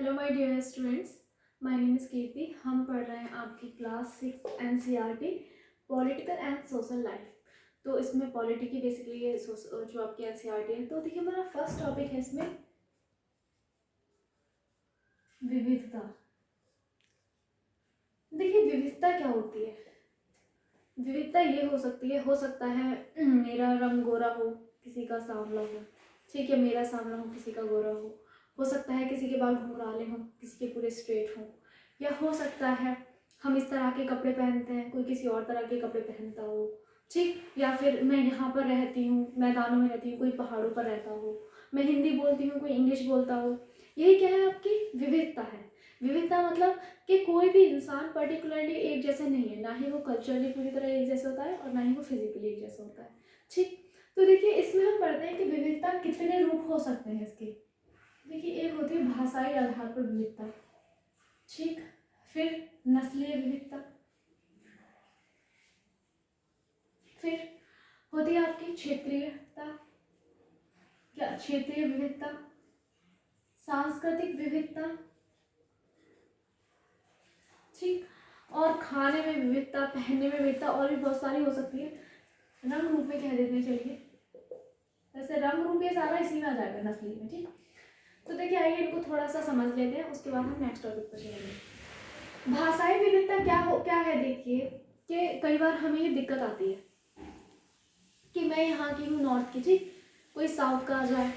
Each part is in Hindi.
Hello my dear students, my name is Kirti. हम पढ़ रहे हैं आपकी class 6 NCERT political and social life. तो इसमें पॉलिटी की बेसिकली ये जो आपकी एनसीईआरटी है। तो देखिए हमारा फर्स्ट टॉपिक है इसमें विविधता। देखिए विविधता क्या होती है। विविधता ये हो सकता है मेरा रंग गोरा हो, किसी का सांवला हो, ठीक है, मेरा सांवला हो, किसी का गोरा हो सकता है किसी के बाल घुंघराले हों, किसी के पूरे स्ट्रेट हों, या हो सकता है हम इस तरह के कपड़े पहनते हैं, कोई किसी और तरह के कपड़े पहनता हो, ठीक, या फिर मैं यहाँ पर रहती हूँ, मैदानों में रहती हूँ, कोई पहाड़ों पर रहता हो, मैं हिंदी बोलती हूँ, कोई इंग्लिश बोलता हो। यही क्या है, आपकी विविधता है। विविधता मतलब कि कोई भी इंसान पर्टिकुलरली एक जैसा नहीं है, ना ही वो कल्चरली पूरी तरह एक जैसा होता है और ना ही वो फिजिकली एक जैसा होता है, ठीक। तो देखिए इसमें हम पढ़ते हैं कि विविधता कितने रूप हो सकते हैं इसके। देखिए एक होती है भाषाई आधार पर विविधता, ठीक, फिर नस्लीय विविधता, फिर होती है आपकी क्षेत्रीयता या क्षेत्रीय विविधता, सांस्कृतिक विविधता, ठीक, और खाने में विविधता, पहनने में विविधता, और भी बहुत सारी हो सकती है। रंग रूप में कह देते हैं, चलिए वैसे रंग रूप ये सारा इसी में आ जाएगा, नस्ली में, ठीक। तो देखिए आइए इनको थोड़ा सा समझ लेते हैं, उसके बाद हम नेक्स्ट टॉपिक पर चलेंगे। भाषाई विविधता क्या है, देखिए कि कई बार हमें ये दिक्कत आती है कि मैं यहाँ की हूँ नॉर्थ की, ठीक, कोई साउथ का आ जाए,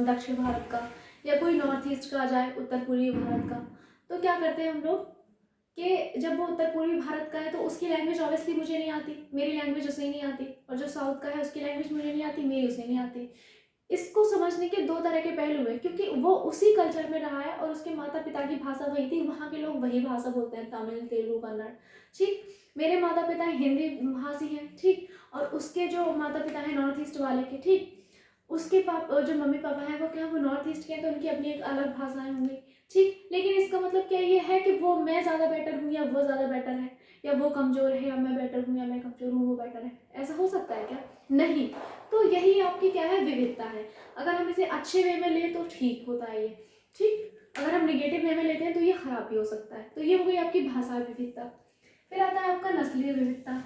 दक्षिण भारत का, या कोई नॉर्थ ईस्ट का आ जाए, उत्तर पूर्वी भारत का। तो क्या करते हैं हम लोग कि जब वो उत्तर पूर्वी भारत का है तो उसकी लैंग्वेज ऑब्वियसली मुझे नहीं आती, मेरी लैंग्वेज उसे नहीं आती, और जो साउथ का है उसकी लैंग्वेज मुझे नहीं आती, मेरी उसे नहीं आती। इसको समझने के दो तरह के पहलू हैं, क्योंकि वो उसी कल्चर में रहा है और उसके माता पिता की भाषा वही थी, वहाँ के लोग वही भाषा बोलते हैं, तमिल, तेलुगु, कन्नड़, ठीक। मेरे माता पिता हिंदी भाषी हैं, ठीक, और उसके जो माता पिता हैं नॉर्थ ईस्ट वाले के, ठीक, उसके पापा जो मम्मी पापा हैं वो क्या, वो नॉर्थ ईस्ट के हैं, तो उनकी अपनी एक अलग भाषाएं होंगी, ठीक। लेकिन इसका मतलब क्या ये है कि वो मैं ज़्यादा बेटर हूँ या वो ज़्यादा बेटर है, या वो कमज़ोर है या मैं बेटर हूँ, या मैं कमज़ोर हूँ वो बेटर है, ऐसा हो सकता है क्या? नहीं। तो यही आपकी क्या है, विविधता है। अगर हम इसे अच्छे वे में लें तो ठीक होता है ये, ठीक, अगर हम निगेटिव वे में लेते हैं तो ये खराब भी हो सकता है। तो ये हो गई आपकी भाषा विविधता। फिर आता है आपका नस्लीय विविधता।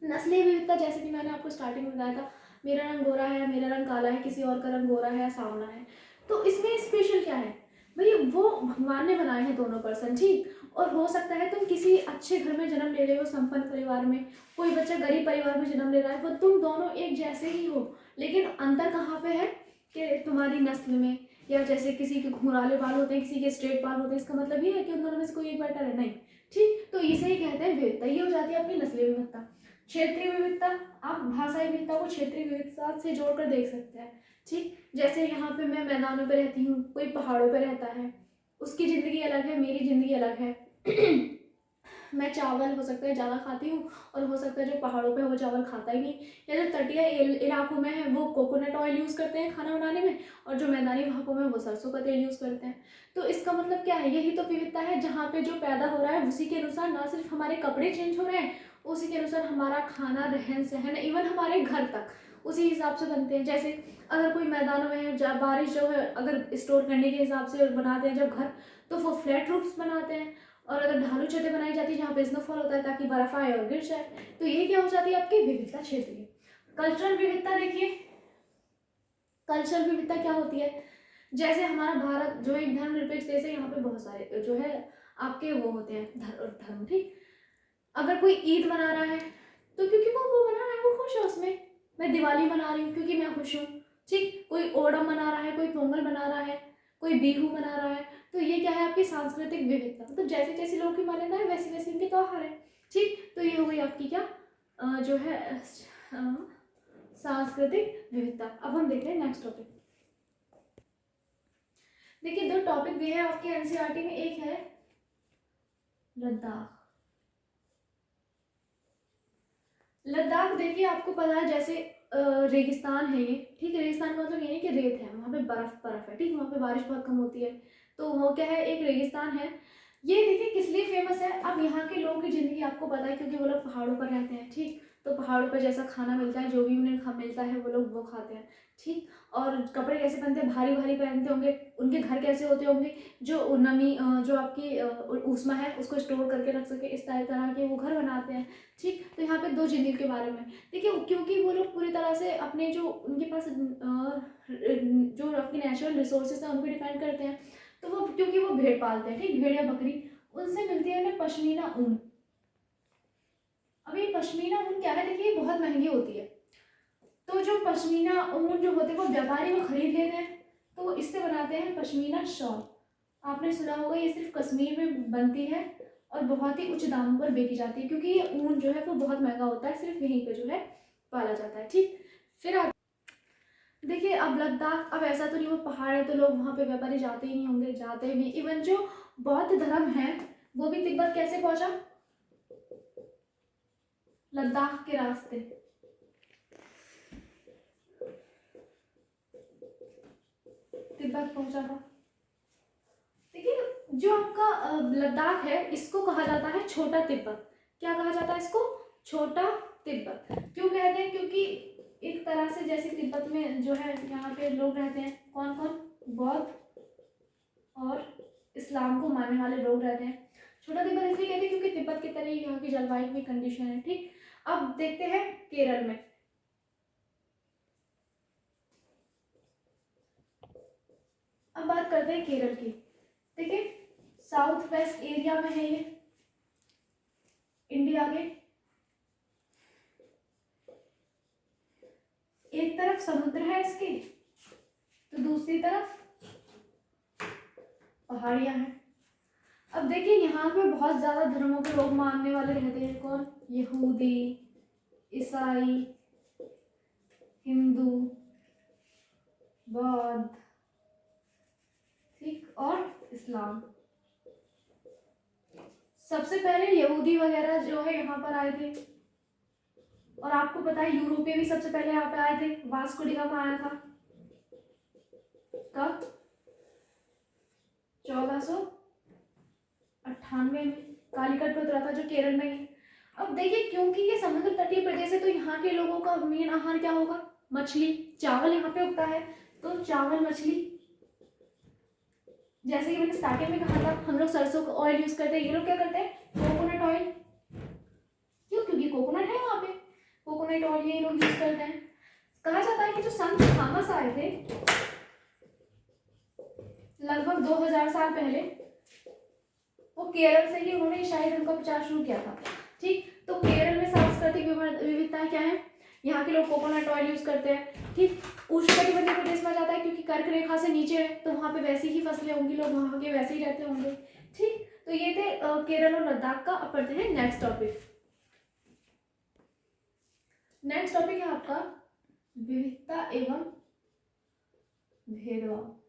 नस्लीय विविधता जैसे कि मैंने आपको स्टार्टिंग में बताया था, मेरा रंग गोरा है, मेरा रंग काला है, किसी और का रंग गोरा है या सांवला है। तो इसमें स्पेशल क्या है भाई, वो भगवान ने बनाए हैं दोनों पर्सन, ठीक, और हो सकता है तुम किसी अच्छे घर में जन्म ले रहे हो, संपन्न परिवार में, कोई बच्चा गरीब परिवार में जन्म ले रहा है, वो तुम दोनों एक जैसे ही हो, लेकिन अंतर कहाँ पे है कि तुम्हारी नस्ल में, या जैसे किसी के घुंघराले बाल होते हैं, किसी के स्ट्रेट बाल होते हैं, इसका मतलब ये है कि उन दोनों में से कोई एक बेटर है, नहीं, ठीक। तो इसे ही कहते हैं विविधता। ये हो जाती है अपनी नस्लीय विविधता। क्षेत्रीय विविधता, आप भाषाई विविधता को क्षेत्रीय विविधता से जोड़कर देख सकते हैं, ठीक। जैसे यहाँ पे मैं मैदानों पे रहती हूँ, कोई पहाड़ों पे रहता है, उसकी ज़िंदगी अलग है, मेरी ज़िंदगी अलग है। मैं चावल हो सकता है ज़्यादा खाती हूँ, और हो सकता है जो पहाड़ों पे वो चावल खाता ही नहीं, या जो तटीय इलाकों में है वो कोकोनट ऑयल यूज़ करते हैं खाना बनाने में, और जो मैदानी इलाकों में वो सरसों का तेल यूज़ करते हैं। तो इसका मतलब क्या है, यही तो विविधता है, जहाँ पे जो पैदा हो रहा है उसी के अनुसार ना सिर्फ हमारे कपड़े चेंज हो रहे हैं, उसी के अनुसार हमारा खाना, रहन सहन, इवन हमारे घर तक उसी हिसाब से बनते हैं। जैसे अगर कोई मैदानों में है, जब बारिश जो है अगर स्टोर करने के हिसाब से बनाते हैं जब घर, तो वो फ्लैट रूफ्स बनाते हैं, और अगर ढालू छतें बनाई जाती है जहाँ पे स्नोफॉल होता है ताकि बर्फ आए और गिर जाए। तो ये क्या हो जाती है आपकी विविधता क्षेत्रीय। कल्चरल विविधता देखिए, कल्चरल विविधता क्या होती है, जैसे हमारा भारत जो एक धर्मनिरपेक्ष देश है, यहाँ पे बहुत सारे जो है आपके वो होते हैं धर्म, ठीक। अगर कोई ईद मना रहा है तो क्योंकि वो मना रहा है, वो खुश है उसमें। मैं दिवाली मना रही हूँ क्योंकि मैं खुश हूँ, ठीक। कोई ओणम मना रहा है, कोई पोंगल मना रहा है, कोई बिहू मना रहा है। तो ये क्या है, आपकी सांस्कृतिक विविधता, मतलब जैसे जैसे लोगों की मान्यता है वैसे वैसे इनके त्योहार है, ठीक। तो ये हो गई आपकी क्या जो है सांस्कृतिक विविधता। अब हम देख रहे हैं नेक्स्ट टॉपिक। देखिए दो टॉपिक भी है आपके एनसीईआरटी में, एक है लद्दाख। लद्दाख देखिए आपको पता है जैसे रेगिस्तान है ये, ठीक है, रेगिस्तान का मतलब ये नहीं कि रेत है, वहाँ पे बर्फ बर्फ है, ठीक, वहाँ पे बारिश बहुत कम होती है, तो वो क्या है, एक रेगिस्तान है। ये देखिए किस लिए फेमस है, अब यहाँ के लोगों की ज़िंदगी आपको पता है क्योंकि वो लोग पहाड़ों पर रहते हैं, ठीक, तो पहाड़ों पर जैसा खाना मिलता है, जो भी उन्हें मिलता है वो लोग वो खाते हैं, ठीक। और कपड़े कैसे पहनते हैं, भारी भारी पहनते होंगे, उनके घर कैसे होते होंगे जो नमी जो आपकी ऊष्मा है उसको स्टोर करके रख सके, इस तरह के वो घर बनाते हैं। ठीक। तो यहाँ पे दो झील के बारे में देखिए, क्योंकि वो लोग पूरी तरह से अपने जो उनके पास जो आपकी नेचुरल रिसोर्सेज हैं उन पर डिपेंड करते हैं। तो वो क्योंकि वो भेड़ पालते हैं, ठीक, भेड़ या बकरी, उनसे मिलती है उन्हें पश्मीना ऊन। अब ये पश्मीना ऊन क्या है, देखिए बहुत महंगी होती है। तो जो पश्मीना ऊन जो होते हैं वो व्यापारी वो खरीद लेते हैं, तो इससे बनाते हैं पश्मीना शॉल। आपने सुना होगा ये सिर्फ कश्मीर में बनती है और बहुत ही उच्च दाम पर बेची जाती है, क्योंकि ये ऊन जो है वो बहुत महंगा होता है, सिर्फ यहीं पे जो है पाला जाता है। ठीक। फिर आप देखिए, अब लद्दाख, अब ऐसा तो नहीं वो पहाड़ है तो लोग वहाँ पे व्यापारी जाते ही नहीं होंगे, जाते भी। इवन जो बौद्ध धर्म है वो भी तिब्बत कैसे पहुंचा, लद्दाख के रास्ते। तिब्बत पहुंचा था। देखिए, जो आपका लद्दाख है इसको कहा जाता है छोटा तिब्बत। क्या कहा जाता है इसको, छोटा तिब्बत। क्यों कहते हैं, क्योंकि एक तरह से जैसे तिब्बत में जो है यहाँ पे लोग रहते हैं, कौन कौन, बौद्ध और इस्लाम को मानने वाले लोग रहते हैं। छोटा तिब्बत इसलिए कहते हैं क्योंकि तिब्बत की तरह यहाँ की जलवायु की कंडीशन है। ठीक। अब देखते हैं केरल में। अब बात करते हैं केरल की। देखिए, साउथ वेस्ट एरिया में है ये इंडिया के। एक तरफ समुद्र है इसके, तो दूसरी तरफ पहाड़ियां हैं। अब देखिए, यहाँ पे बहुत ज्यादा धर्मों के लोग मानने वाले रहते हैं। कौन, यहूदी, ईसाई, हिंदू, बौद्ध, ठीक, और इस्लाम। सबसे पहले यहूदी वगैरह जो है यहाँ पर आए थे, और आपको पता है यूरोपीय भी सबसे पहले यहाँ पे आए थे। वास्को डी गामा आया था कब, 1498 में कालीकट पे उतरा था, जो केरल में है। अब देखिए, क्योंकि ये समुद्र तटीय प्रदेश है तो यहाँ के लोगों का मेन आहार क्या होगा, मछली, चावल यहाँ पे उगता है, तो चावल मछली। जैसे कि मैंने स्टार्टिंग में कहा था, हम लोग सरसों का ऑयल यूज करते हैं, ये लोग क्या करते हैं, कोकोनट ऑयल। क्यों, क्योंकि कोकोनट है वहां पे, कोकोनट ऑयल ये लोग यूज करते हैं। कहा जाता है कि जो संत थॉमस आए थे लगभग 2000 साल पहले, वो केरल से ही उन्होंने शायद उनका प्रचार शुरू किया था। ठीक। तो केरल में सांस्कृतिक विविधताएं क्या है, यहाँ के लोग कोकोनट ऑयल यूज करते हैं। ठीक। उष्णकटिबंधीय प्रदेश में जाता है क्योंकि कर्क रेखा से नीचे है, तो वहाँ पे वैसी ही फसलें होंगी, लोग वहाँ के वैसे ही रहते होंगे। ठीक। तो ये थे केरल और लद्दाख का। अब पढ़ते हैं नेक्स्ट टॉपिक। नेक्स्ट टॉपिक है आपका विविधता एवं भेदभाव।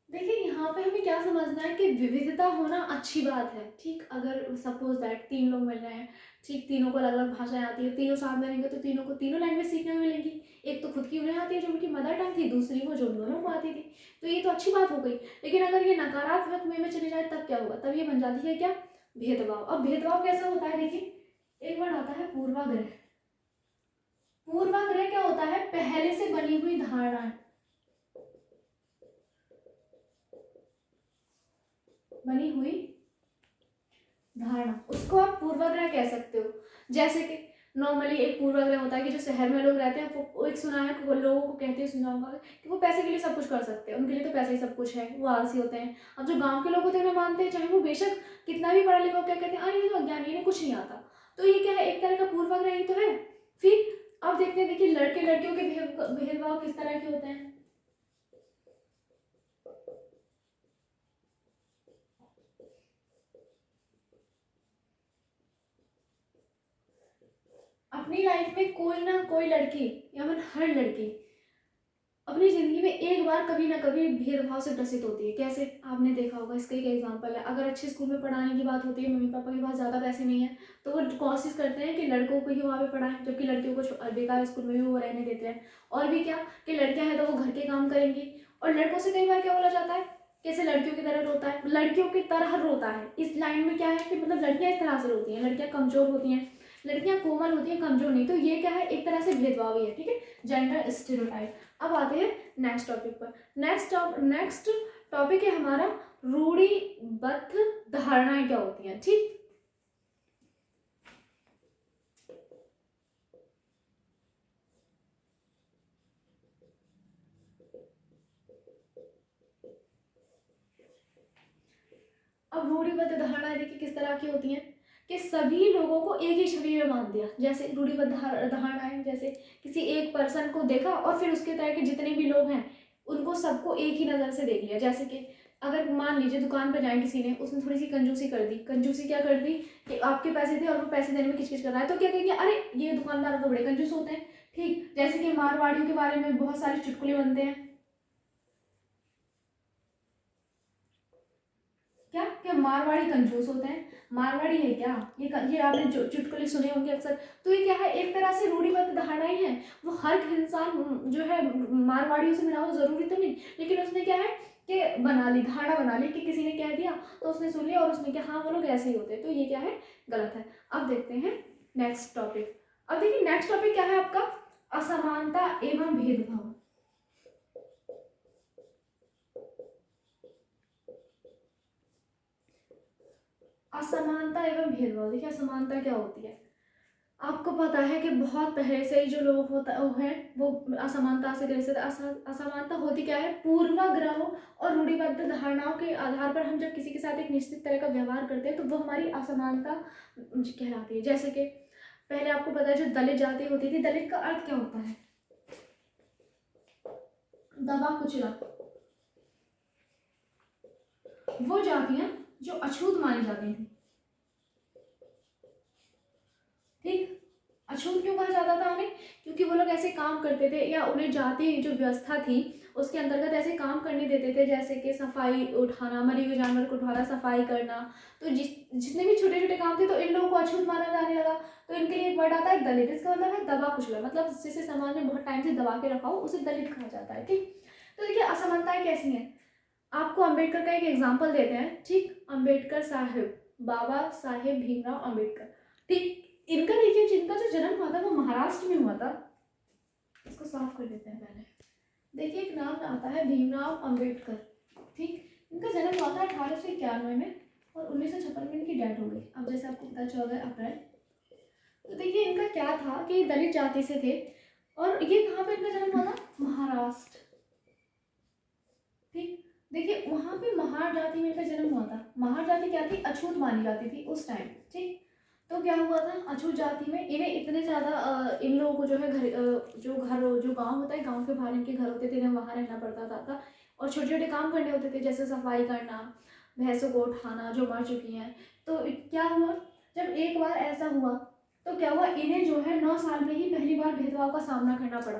देखिए, यहाँ पे हमें क्या समझना है कि विविधता होना अच्छी बात है। ठीक। अगर सपोज दैट 3 लोग मिल रहे हैं, ठीक, तीनों को अलग अलग भाषाएं आती है, तीनों साथ में रहेंगे तो तीनों को तीनों लैंग्वेज सीखने में मिलेंगी। एक तो खुद की उन्हें आती है जो उनकी मदर टंग थी, दूसरी वो जो दोनों को आती थी, तो ये तो अच्छी बात हो गई। लेकिन अगर ये नकारात्मक वे में चले जाए तब क्या होगा, तब ये बन जाती है क्या, भेदभाव। अब भेदभाव कैसा होता है, देखिए, एक वर्ड आता है पूर्वाग्रह। पूर्वाग्रह क्या होता है, पहले से बनी हुई धारणाएं, बनी हुई धारणा, उसको आप पूर्वाग्रह कह सकते हो। जैसे कि नॉर्मली एक पूर्वाग्रह होता है कि जो शहर में लोग रहते हैं वो एक सुना है, वो लोगों को कहते हैं, सुना होगा कि वो पैसे के लिए सब कुछ कर सकते हैं, उनके लिए तो पैसे ही सब कुछ है, वो आलसी होते हैं। अब जो गांव के लोग होते हैं उन्हें मानते हैं, चाहे वो बेशक कितना भी पढ़ा लिखा हो, क्या कहते हैं, अरे ये तो अज्ञानी, इन्हें कुछ नहीं आता। तो ये क्या है, एक तरह का पूर्वाग्रह ही तो है। फिर अब देखते हैं, देखिए, लड़के लड़कियों के भेदभाव किस तरह के होते हैं। अपनी लाइफ में कोई ना कोई लड़की या फिर हर लड़की अपनी जिंदगी में एक बार कभी ना कभी भेदभाव से ग्रसित होती है। कैसे, आपने देखा होगा, इसका एक एग्जांपल है। अगर अच्छे स्कूल में पढ़ाने की बात होती है, मम्मी पापा के पास ज़्यादा पैसे नहीं है, तो वो कोशिश करते हैं कि लड़कों को ही वहाँ पे पढ़ाएं, जबकि लड़कियों को बेकार स्कूल में भी वो रहने देते हैं। और भी क्या, कि लड़कियां हैं तो वो घर के काम करेंगी, और लड़कों से कई बार क्या बोला जाता है, कैसे लड़कियों की तरह रोता है, लड़कियों की तरह रोता है। इस लाइन में क्या है कि मतलब लड़कियां इस तरह से रोती हैं, लड़कियां कमजोर होती हैं, लड़कियां कोमल होती हैं, कमजोर नहीं। तो ये क्या है, एक तरह से भेदभाव ही है, ठीक है, जेंडर स्टीरियोटाइप। अब आते हैं नेक्स्ट टॉपिक पर। नेक्स्ट टॉपिक है हमारा रूढ़िबद्ध धारणाएं क्या होती हैं, ठीक। अब रूढ़िबद्ध धारणाएं देखिए किस तरह की होती हैं कि सभी लोगों को एक ही छवि में मान दिया। जैसे रूढ़िबद्ध धारणाएं, जैसे किसी एक पर्सन को देखा और फिर उसके तरह के जितने भी लोग हैं उनको सबको एक ही नज़र से देख लिया। जैसे कि अगर मान लीजिए दुकान पर जाए किसी ने, उसने थोड़ी सी कंजूसी कर दी। कंजूसी क्या कर दी कि आपके पैसे थे और वो पैसे देने में किचकिच कर रहा है, तो क्या कहेंगे, अरे ये दुकानदार तो बड़े कंजूस होते हैं, ठीक। जैसे कि मारवाड़ियों के बारे में बहुत सारे चुटकुले बनते हैं, क्या मारवाड़ी कंजूस होते हैं, मारवाड़ी है क्या, ये आपने जो चुटकुले सुने होंगे अक्सर। तो ये क्या है, एक तरह से रूढ़िबद्ध धारणाएं हैं। वो हर इंसान जो है मारवाड़ियों से मिला हो जरूरी तो नहीं, लेकिन उसने क्या है कि बना ली, धारणा बना ली कि किसी ने कह दिया तो उसने सुन लिया और उसने क्या, हाँ वो लोग ऐसे ही होते हैं। तो ये क्या है, गलत है। अब देखते हैं नेक्स्ट टॉपिक। अब देखिए नेक्स्ट टॉपिक क्या है आपका, असमानता एवं भेदभाव। असमानता एवं भेदभाव, देखिए असमानता क्या होती है। आपको पता है कि बहुत पहले से ही जो लोग होता हैं वो असमानता से ग्रसित। असमानता होती क्या है, पूर्वाग्रहों और रूढ़िबद्ध धारणाओं के आधार पर हम जब किसी के साथ एक निश्चित तरह का व्यवहार करते हैं तो वो हमारी असमानता कहलाती है। जैसे कि पहले आपको पता है जो दलित जाति होती थी, दलित का अर्थ क्या होता है, दबा कुचला। वो जातियां जो अछूत मानी जाती थी, ठीक। अछूत क्यों कहा जाता था उन्हें, क्योंकि वो लोग ऐसे काम करते थे या उन्हें जाति जो व्यवस्था थी उसके अंतर्गत ऐसे काम करने देते थे, जैसे कि सफाई उठाना, मरे हुए जानवर को उठाना, सफाई करना। तो जितने भी छोटे छोटे काम थे तो इन लोगों को अछूत माना जाने लगा। तो इनके लिए एक वर्ड आता है दलित, इसका मतलब है दबा कुचला, मतलब जिसे समाज में बहुत टाइम से दबा के रखा हो उसे दलित कहा जाता है, ठीक। तो देखिए असमानताएं कैसी हैं, आपको अम्बेडकर का एक एग्जाम्पल देते हैं, ठीक। अम्बेडकर साहिब, बाबा साहेब भीमराव अम्बेडकर, ठीक। इनका देखिए, जिनका जो जन्म हुआ था वो महाराष्ट्र में हुआ था। इसको साफ कर देते हैं पहले। देखिए एक नाम आता है भीमराव अम्बेडकर, ठीक। इनका जन्म हुआ था 1891 में और 1956 में इनकी डेथ हो गई। अब जैसे आपको पता 14 अप्रैल। तो देखिए इनका क्या था कि दलित जाति से थे और ये कहाँ पे इनका जन्म हुआ था, महाराष्ट्र, ठीक। देखिए वहां पे महार जाति में इनका जन्म हुआ था। महार जाति क्या थी, अछूत मानी जाती थी उस टाइम, ठीक। तो क्या हुआ था, अछूत जाति में इन्हें इतने ज़्यादा इन लोगों को जो है जो गांव होता है, गांव के बाहर इनके घर होते थे, इन्हें वहाँ रहना पड़ता था और छोटे छोटे काम करने होते थे, जैसे सफाई करना, भैंसों को उठाना जो मर चुकी हैं। तो क्या हुआ, जब एक बार ऐसा हुआ तो क्या हुआ, इन्हें जो है 9 साल में ही पहली बार भेदभाव का सामना करना पड़ा,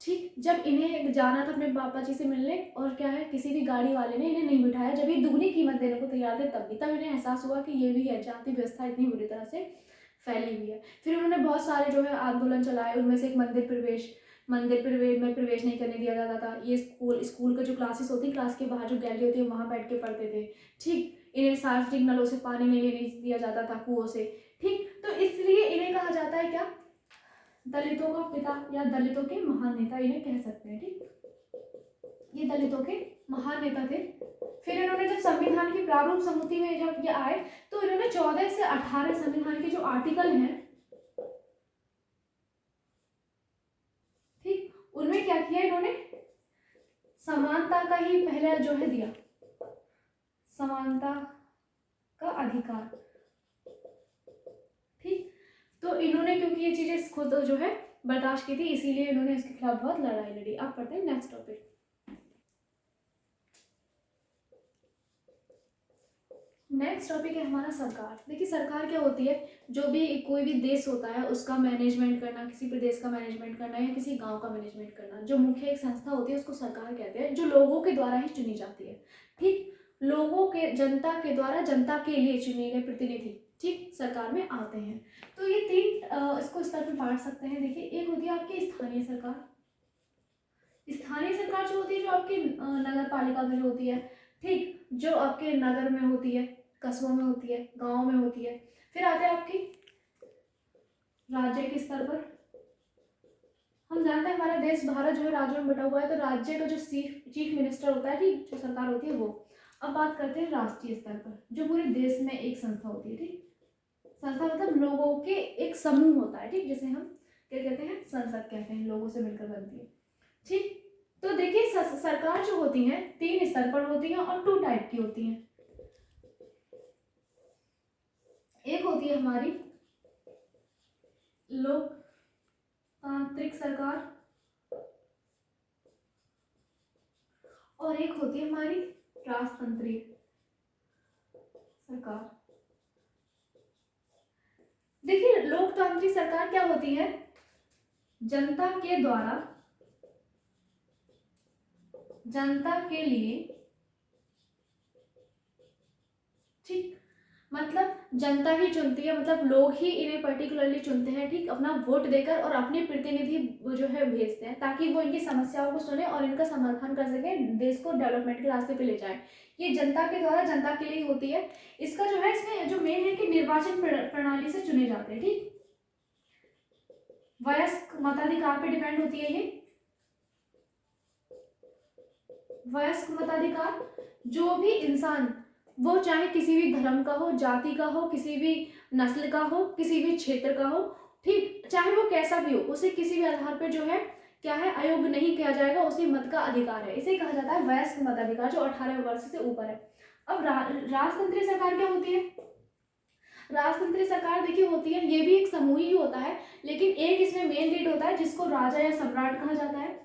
ठीक। जब इन्हें जाना था अपने पापा जी से मिलने और क्या है, किसी भी गाड़ी वाले ने इन्हें नहीं बिठाया, जब ये दुगनी कीमत देने को तैयार थे तब इन्हें एहसास हुआ कि ये भी है, जाति व्यवस्था इतनी बुरी तरह से फैली हुई है। फिर उन्होंने बहुत सारे जो है आंदोलन चलाए, उनमें से एक मंदिर प्रवेश में प्रवेश नहीं करने दिया जाता था। ये स्कूल का जो क्लासेस होती, क्लास के बाहर जो गैलरी होती है वहाँ बैठ के पढ़ते थे, ठीक। इन्हें सार्वजनिक नलों से पानी नहीं लेने दिया जाता था, कुओं से, ठीक। तो इसलिए इन्हें कहा जाता है क्या, दलितों का पिता या दलितों के महान नेता इन्हें कह सकते हैं, ठीक। ये दलितों के महान नेता थे। फिर इन्होंने जब संविधान की प्रारूप समिति में जब ये आए तो इन्होंने 14 से 18 संविधान के जो आर्टिकल हैं, ठीक, उनमें क्या किया इन्होंने, समानता का ही पहला जो है दिया, समानता का अधिकार, ठीक। तो इन्होंने क्योंकि ये चीजें खुद जो है बर्दाश्त की थी, इसीलिए इन्होंने इसके खिलाफ बहुत लड़ाई लड़ी। अब पढ़ते हैं नेक्स्ट टॉपिक। नेक्स्ट टॉपिक है हमारा सरकार। देखिए सरकार क्या होती है, जो भी कोई भी देश होता है उसका मैनेजमेंट करना, किसी प्रदेश का मैनेजमेंट करना या किसी गांव का मैनेजमेंट करना, जो मुख्य एक संस्था होती है उसको सरकार कहते हैं, जो लोगों के द्वारा ही चुनी जाती है, ठीक। लोगों के, जनता के द्वारा जनता के लिए चुने गए प्रतिनिधि, ठीक, सरकार में आते हैं। तो ये 3 इसको स्तर पर बांट सकते हैं। देखिए एक होती है आपकी स्थानीय सरकार। स्थानीय सरकार जो होती है, जो आपकी नगर पालिका में जो होती है, ठीक, जो आपके नगर में होती है, कस्बों में होती है, गाँव में होती है। फिर आते हैं आपकी राज्य के स्तर पर हम जानते हैं हमारा देश भारत जो है राज्यों में बटा हुआ है, तो राज्य का जो चीफ मिनिस्टर होता है, ठीक, जो सरकार होती है वो। अब बात करते हैं राष्ट्रीय स्तर पर, जो पूरे देश में एक संस्था होती है, ठीक। संस्था मतलब लोगों के एक समूह होता है, ठीक, जिसे हम क्या कहते हैं, संसद कहते हैं, लोगों से मिलकर बनती है, ठीक। तो देखिए सरकार जो होती है 3 स्तर पर होती है और 2 टाइप की होती है। एक होती है हमारी लोकतांत्रिक सरकार और एक होती है हमारी राजतंत्रीय सरकार। देखिए लोकतांत्रिक सरकार क्या होती है, जनता के द्वारा जनता के लिए, ठीक, मतलब जनता ही चुनती है, मतलब लोग ही इन्हें पर्टिकुलरली चुनते हैं, ठीक, अपना वोट देकर और अपने प्रतिनिधि जो है भेजते हैं ताकि वो इनकी समस्याओं को सुने और इनका समर्थन कर सके, देश को डेवलपमेंट के रास्ते पे ले जाए। ये जनता के द्वारा जनता के लिए होती है। इसका जो है, इसमें जो मेन है कि निर्वाचन प्रणाली से चुने जाते हैं, ठीक। वयस्क मताधिकार पे डिपेंड होती है ये। वयस्क मताधिकार, जो भी इंसान, वो चाहे किसी भी धर्म का हो, जाति का हो, किसी भी नस्ल का हो, किसी भी क्षेत्र का हो, ठीक, चाहे वो कैसा भी हो, उसे किसी भी आधार पर जो है क्या है, अयोग्य नहीं किया जाएगा, उसे मत का अधिकार है। इसे कहा जाता है वयस्क मताधिकार, जो 18 वर्ष से ऊपर है। अब राजतंत्रीय सरकार क्या होती है? राजतंत्रीय सरकार देखिए होती है, ये भी एक समूह ही होता है, लेकिन एक इसमें मेन लीड होता है जिसको राजा या सम्राट कहा जाता है।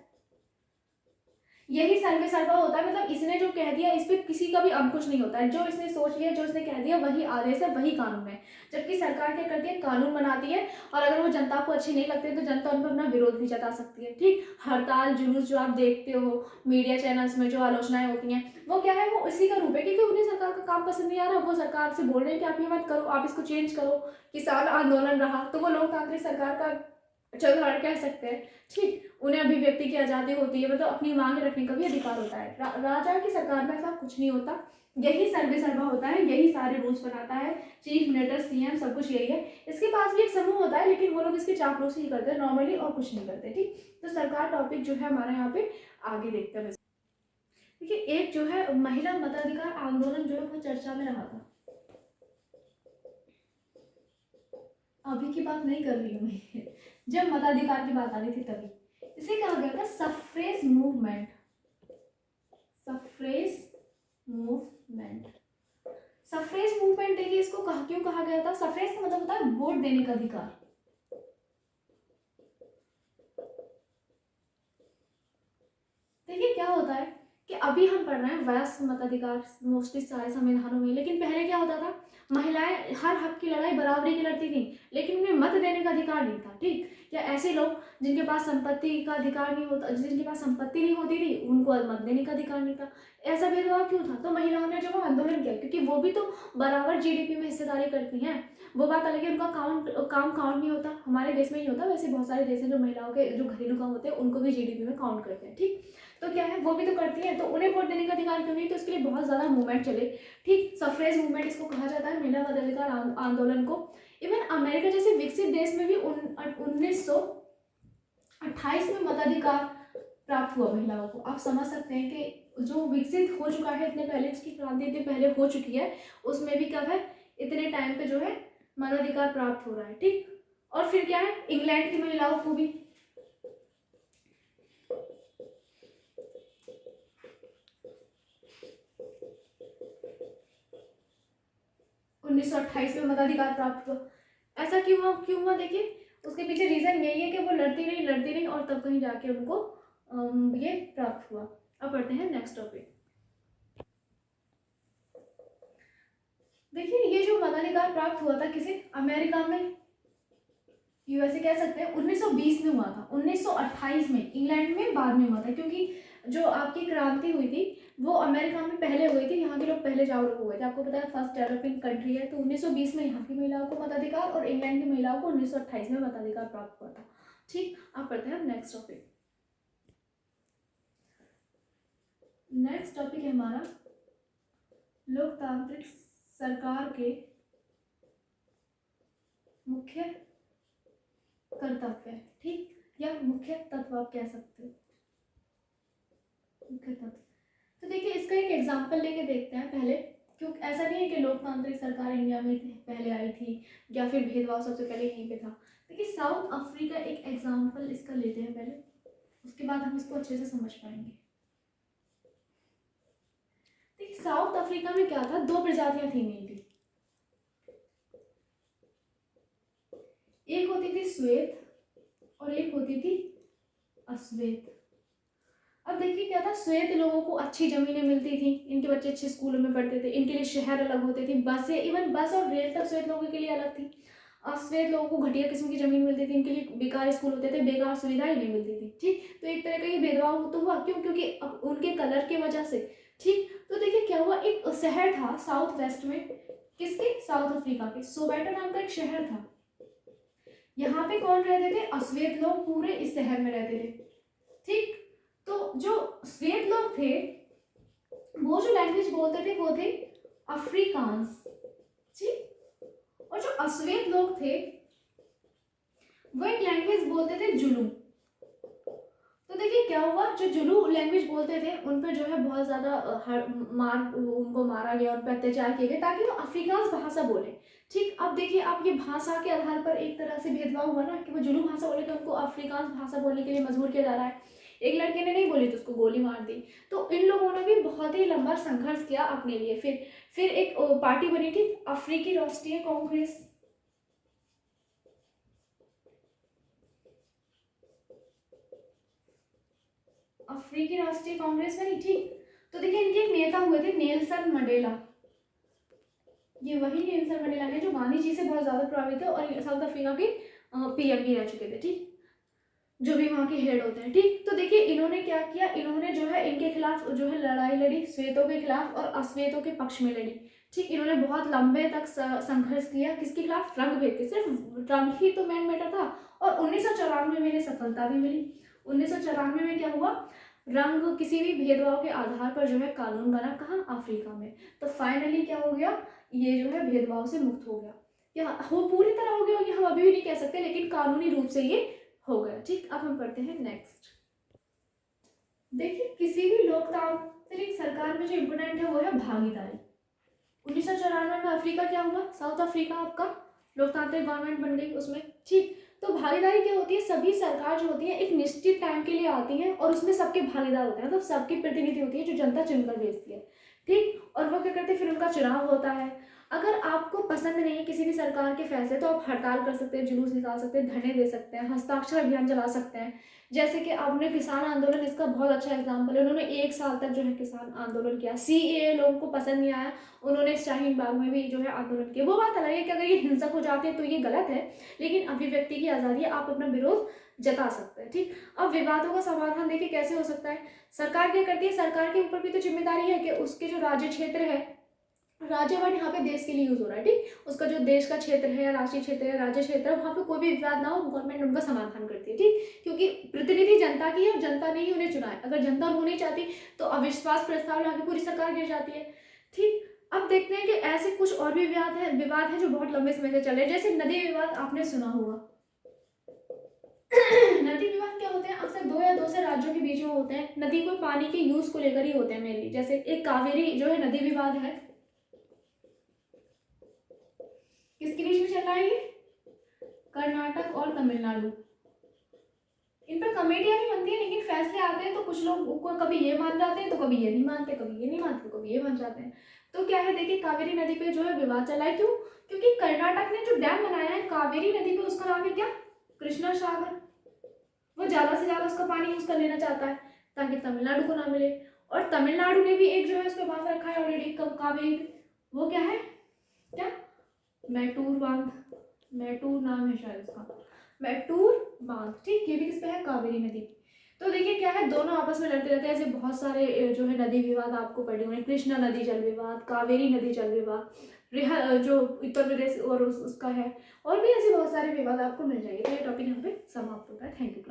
यही सर्वे सर्वा होता है, मतलब इसने जो कह दिया इस पे किसी का भी अंकुश नहीं होता है, जो इसने सोच लिया, जो इसने कह दिया वही आदेश है, वही कानून है। जबकि सरकार क्या करती है, कानून बनाती है, और अगर वो जनता को अच्छे नहीं लगते तो जनता उन पर अपना विरोध भी जता सकती है, ठीक। हड़ताल जुलूस जो आप देखते हो मीडिया चैनल्स में, जो आलोचनाएं होती हैं, वो क्या है, वो इसी का रूप है, क्योंकि उन्हें सरकार का काम पसंद नहीं आ रहा, वो सरकार से बोल रहे हैं कि आप ये मत करो, आप इसको चेंज करो। किसान आंदोलन रहा तो वो लोकतांत्रिक सरकार का चौधार कह सकते हैं, ठीक। उन्हें अभिव्यक्ति की आज़ादी होती है, मतलब अपनी मांग रखने का भी अधिकार होता है। राजा की सरकार में ऐसा कुछ नहीं होता, यही सर्वे सर्वा होता है, यही सारे रूल्स बनाता है, चीफ मिनिस्टर सीएम सब कुछ यही है। इसके पास भी एक समूह होता है, लेकिन वो लोग इसकी चापलूसी ही करते हैं नॉर्मली, और कुछ नहीं करते, ठीक। तो सरकार टॉपिक जो है हमारे यहाँ पे आगे देखते हैं। देखिए एक जो है महिला मताधिकार आंदोलन जो है वो चर्चा में रहा था। अभी की बात नहीं कर रही हूँ मैं, जब मताधिकार की बात आ रही थी तभी। इसे कहा गया था सफ्रेज मूवमेंट। सफ्रेज मूवमेंट, सफ्रेज मूवमेंट देखिए इसको क्यों कहा गया था? सफ्रेज का मतलब होता है वोट देने का अधिकार। देखिए क्या होता है कि अभी हम पढ़ रहे हैं वयस्क मताधिकार मोस्टली सारे संविधानों में, लेकिन पहले क्या होता था, महिलाएं हर हक की लड़ाई बराबरी की लड़ती थी, लेकिन उन्हें मत देने का अधिकार नहीं था, ठीक। या ऐसे लोग जिनके पास संपत्ति का अधिकार नहीं होता, जिनके पास संपत्ति नहीं होती थी, उनको मत देने का अधिकार नहीं था। ऐसा भेदभाव क्यों था? तो महिलाओं ने जो आंदोलन किया, क्योंकि वो भी तो बराबर जीडीपी में हिस्सेदारी करती हैं। वो बात अलग है, उनका काम काउंट नहीं होता, हमारे देश में नहीं होता, वैसे बहुत सारे देश हैं जो महिलाओं के जो घरेलू काम होते हैं उनको भी जीडीपी में काउंट करते हैं, ठीक। तो क्या है, वो भी तो करती है, तो उन्हें वोट देने का अधिकार क्यों नहीं? तो इसके लिए बहुत ज़्यादा मूवमेंट चले, ठीक। सफ्रेज मूवमेंट इसको कहा जाता है, महिला मताधिकार आंदोलन को। इवन अमेरिका जैसे विकसित देश में भी 1928 में मताधिकार प्राप्त हुआ महिलाओं को। आप समझ सकते हैं कि जो विकसित हो चुका है इतने पहले, इसकी क्रांति इतने पहले हो चुकी है, उसमें भी कब है, इतने टाइम पे जो है मताधिकार प्राप्त हो रहा है, ठीक। और फिर क्या है, इंग्लैंड की महिलाओं को भी 1928 में मताधिकार प्राप्त हुआ। ऐसा क्यों हुआ देखिए, उसके पीछे रीजन यही है कि वो लड़ती रही और तब कहीं जाके उनको ये प्राप्त हुआ। अब पढ़ते हैं नेक्स्ट टॉपिक। देखिए ये जो मताधिकार प्राप्त हुआ था किसे, अमेरिका में, यूएसए कह सकते हैं, 1920 में हुआ था। 1928 में इंग्लैंड में बाद में हुआ था, क्योंकि जो आपकी क्रांति हुई थी वो अमेरिका में पहले हुई थी, यहाँ के लोग पहले जागरूक हुए थे। आपको पता है फर्स्ट डेवलपिंग कंट्री है, तो 1920 में यहाँ की महिलाओं को मताधिकार और इंग्लैंड की महिलाओं को 1928 में मताधिकार प्राप्त हुआ था, ठीक। आप पढ़ते हैं नेक्स्ट टॉपिक। नेक्स्ट टॉपिक है हमारा लोकतांत्रिक सरकार के मुख्य कर्तव्य, ठीक, या मुख्य तत्व आप कह सकते हो, मुख्य तत्व। तो देखिए इसका एक एग्जाम्पल लेके देखते हैं पहले, क्योंकि ऐसा नहीं है कि लोकतांत्रिक सरकार इंडिया में पहले आई थी या फिर भेदभाव सबसे पहले यहीं पे था। देखिए साउथ अफ्रीका एक एग्जाम्पल इसका लेते हैं पहले, उसके बाद हम इसको अच्छे से समझ पाएंगे। देखिए साउथ अफ्रीका में क्या था, दो प्रजातियां थी मेनली, एक होती थी श्वेत और एक होती थी अश्वेत। अब देखिए क्या था, श्वेत लोगों को अच्छी जमीनें मिलती थी, इनके बच्चे अच्छे स्कूलों में पढ़ते थे, इनके लिए शहर अलग होते थे, बसें, इवन बस और रेल तक श्वेत लोगों के लिए अलग थी। अश्वेत लोगों को घटिया किस्म की जमीन मिलती थी, इनके लिए बेकार स्कूल होते थे, बेकार सुविधाएं नहीं मिलती थी, ठीक। तो एक तरह का ये भेदभाव तो हुआ, क्यों, क्योंकि अब उनके कलर की वजह से, ठीक। तो देखिए क्या हुआ, एक शहर था साउथ वेस्ट में, किसके, साउथ अफ्रीका के, सोवेटो नाम का एक शहर था। यहाँ पे कौन रहते थे, अश्वेत लोग पूरे इस शहर में रहते थे, ठीक। तो जो श्वेत लोग थे वो जो लैंग्वेज बोलते थे वो थे अफ्रीकांस, ठीक। और जो अश्वेत लोग थे वो एक लैंग्वेज बोलते थे जुलू। तो देखिए क्या हुआ, जो जुलू लैंग्वेज बोलते थे उन पर जो है बहुत ज़्यादा उनको मारा गया, उन पर अत्याचार किए गए ताकि वो अफ्रीकांस भाषा बोले, ठीक। अब देखिए आप ये भाषा के आधार पर एक तरह से भेदभाव हुआ ना, कि वो जुलू भाषा बोले तो उनको अफ्रीकांस भाषा बोलने के लिए मजबूर किया जा रहा है। एक लड़के ने नहीं बोली तो उसको गोली मार दी। तो इन लोगों ने भी बहुत ही लंबा संघर्ष किया अपने लिए। फिर एक पार्टी बनी थी, अफ्रीकी राष्ट्रीय कांग्रेस। अफ्रीकी राष्ट्रीय कांग्रेस बनी, ठीक। तो देखिए इनके एक नेता हुए थे नेल्सन मंडेला, ये वही नेल्सन मंडेला है जो गांधी जी से बहुत ज्यादा प्रभावित थे और साउथ अफ्रीका के पीएम भी रह चुके थे, ठीक, जो भी वहाँ के हेड होते हैं, ठीक। तो देखिए इन्होंने क्या किया, इन्होंने जो है इनके खिलाफ जो है लड़ाई लड़ी, श्वेतों के खिलाफ और अश्वेतों के पक्ष में लड़ी, ठीक। इन्होंने बहुत लंबे तक संघर्ष किया, किसके खिलाफ, रंग भेद के, सिर्फ रंग ही तो मेन मैटर था। और 1994 में इन्हें सफलता भी मिली। 1994 में क्या हुआ, रंग किसी भी भेदभाव के आधार पर जो है कानून बना, कहाँ, अफ्रीका में। तो फाइनली क्या हो गया, ये जो है भेदभाव से मुक्त हो गया, या हो पूरी तरह हो गया ये हम अभी भी नहीं कह सकते, लेकिन कानूनी रूप से ये हो गया, ठीक। अब हम पढ़ते हैं नेक्स्ट। देखिए किसी भी लोकतांत्रिक सरकार में जो इम्पोर्टेंट है वो है भागीदारी। 1994 में अफ्रीका क्या हुआ, साउथ अफ्रीका आपका लोकतांत्रिक गवर्नमेंट बन गई उसमें, ठीक। तो भागीदारी क्या होती है, सभी सरकार जो होती है एक निश्चित टाइम के लिए आती है और उसमें सबके भागीदार होते हैं, मतलब सबकी प्रतिनिधि होती है जो जनता चुनकर भेजती है, ठीक। और वो क्या करते हैं, फिर उनका चुनाव होता है। अगर आपको पसंद नहीं है किसी भी सरकार के फैसले तो आप हड़ताल कर सकते हैं, जुलूस निकाल सकते हैं, धरने दे सकते हैं, हस्ताक्षर अभियान चला सकते हैं। जैसे कि आपने किसान आंदोलन, इसका बहुत अच्छा एग्जाम्पल है, उन्होंने 1 साल तक जो है किसान आंदोलन किया। CAA लोगों को पसंद नहीं आया, उन्होंने शाहीन बाग में भी जो है आंदोलन किया। वो बात अलग है कि अगर ये हिंसक हो जाते हैं तो ये गलत है, लेकिन अभिव्यक्ति की आज़ादी है, आप अपना विरोध जता सकते हैं, ठीक। अब विवादों का समाधान देखिए कैसे हो सकता है, सरकार क्या करती है, सरकार के ऊपर भी तो जिम्मेदारी है कि उसके जो राज्य क्षेत्र है, राज्य वर्ड यहाँ पे देश के लिए यूज हो रहा है, ठीक। उसका जो देश का क्षेत्र है या राष्ट्रीय क्षेत्र है, राज्य क्षेत्र है, वहाँ पे कोई भी विवाद ना हो, गवर्नमेंट उनका समाधान करती है, ठीक। क्योंकि प्रतिनिधि जनता की है और जनता ने ही उन्हें चुना है, अगर जनता उनको नहीं चाहती तो अविश्वास प्रस्ताव लाके पूरी सरकार गिर जाती है, ठीक। अब देखते हैं कि ऐसे कुछ और भी विवाद है जो बहुत लंबे समय से चल रहे हैं। जैसे नदी विवाद आपने सुना होगा। नदी विवाद क्या होते हैं, अक्सर दो या दो से राज्यों के बीच में होते हैं, नदी को पानी के यूज को लेकर ही होते हैं मेनली। जैसे एक कावेरी जो है नदी विवाद है, किसके बीच में चल रहा है ये, कर्नाटक और तमिलनाडु। इन पर कमेटियां भी बनती है, लेकिन फैसले आते हैं तो कुछ लोग को कभी ये मान जाते हैं तो कभी ये नहीं मानते, कभी ये नहीं मानते तो कभी ये मान जाते हैं। तो क्या है, देखिए कावेरी नदी पे जो है विवाद चला है, क्यों, क्योंकि कर्नाटक ने जो डैम बनाया है कावेरी नदी पे, उसका नाम है क्या, कृष्णा सागर। वो ज्यादा से ज्यादा उसका पानी यूज कर लेना चाहता है ताकि तमिलनाडु को ना मिले। और तमिलनाडु ने भी एक जो है उस पर बांध रखा है ऑलरेडी कावेरी पे, वो क्या है, क्या, मैटूर बांध, मैटूर नाम है शायद उसका, मैटूर बांध, ठीक। ये भी किस पे है, कावेरी नदी। तो देखिए क्या है, दोनों आपस में लड़ते रहते हैं। ऐसे बहुत सारे जो है नदी विवाद आपको पढ़े हुए हैं, कृष्णा नदी जल विवाद, कावेरी नदी जल विवाद, जो उत्तर प्रदेश और उसका है, और भी ऐसे बहुत सारे विवाद आपको मिल जाएंगे। तो ये टॉपिक यहाँ पे समाप्त होता है। Thank you.